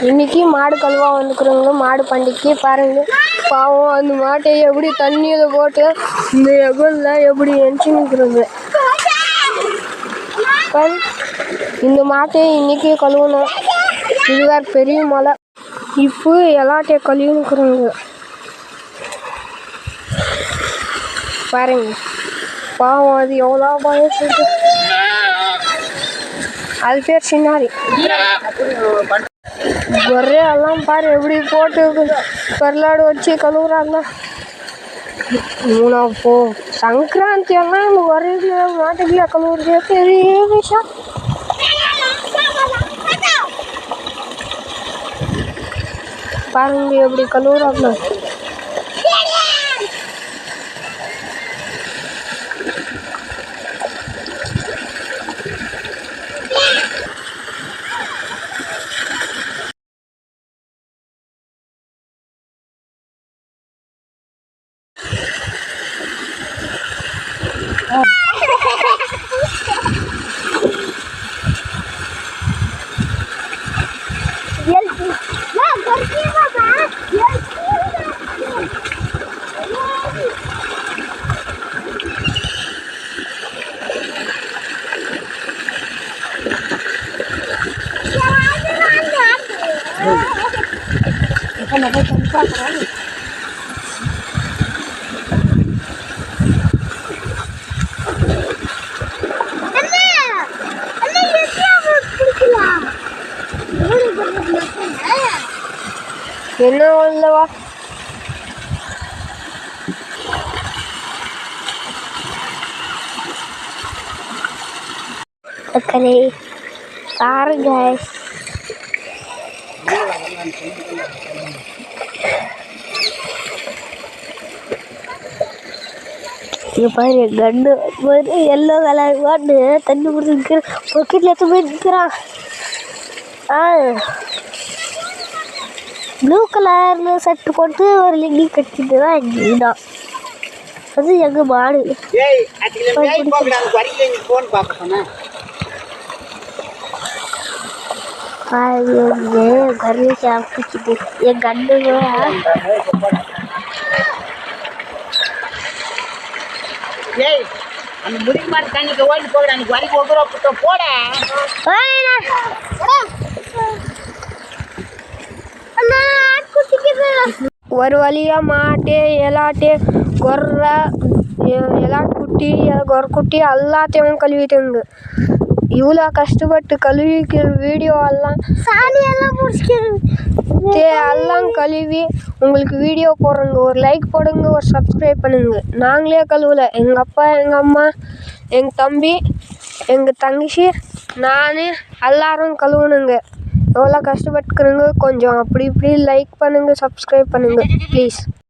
இன்னைக்கு மாடு கழுவா வந்துக்கிறவங்க மாடு பண்டிகைக்கு பாருங்க. பாவம் அந்த மாட்டை எப்படி தண்ணியில் போட்டு இந்த எகல்ல எப்படி எரிச்சுன்னுக்குறது. இந்த மாட்டை இன்னைக்கு கழுவணும். இது வேற பெரிய மலை. இப்போ எல்லாட்டையும் கழுவினுக்குறவங்க பாருங்க. பாவம் அது எவ்வளோ பயசு. அது பேர் சின்னாரி. ஒரே எல்லாம் பாரு எப்படி போட்டு கருளாடு வச்சு கழுவுறாங்க. போ சங்கராந்தி எல்லாம் இந்த ஒரே மாட்டுக்குள்ள கழுவுறது பெரிய விஷயம். பாருங்க எப்படி கழுவுறாங்க. என்ன இல்லவா அக்கறை பாருங்க. இங்கே பாரு கண்டு எல்லோ கலர் வாட்டு தண்ணி பிடிச்சி பொக்கெட்டில் எடுத்து போய் நிற்கிறான். ப்ளூ கலரில் சட்டு போட்டு ஒரு லிங்கி கட்டிட்டு தான் இதுதான் அது எங்கள் மாடு. கறி சாப்பிட்டு என் கண்டுங்க அந்த முருகி மாடு தண்ணிக்கு ஓடி போகிற அன்னைக்கு வரி போகிறோம் போட ஒரு வழியா மாட்டே எல்லாட்டே கொர்ரை எல்லாக்குட்டி கொரக்குட்டி எல்லாத்தையும் கழுவிட்டுங்க. இவ்வளோ கஷ்டப்பட்டு கழுவிக்கிற வீடியோ எல்லாம் சாணியெல்லாம் முடிச்சுக்கிறது எல்லாம் கழுவி உங்களுக்கு வீடியோ போடுறோங்க. ஒரு லைக் போடுங்க, ஒரு சப்ஸ்கிரைப் பண்ணுங்க. நாங்களே கழுவலை, எங்கள் அப்பா, எங்கள் அம்மா, எங்கள் தம்பி, எங்கள் தங்கச்சி, நான் எல்லாரும் கழுவுனுங்க. எவ்வளோ கஷ்டப்பட்டுக்கிறோங்க. கொஞ்சம் அப்படி இப்படி லைக் பண்ணுங்கள், சப்ஸ்கிரைப் பண்ணுங்கள் ப்ளீஸ்.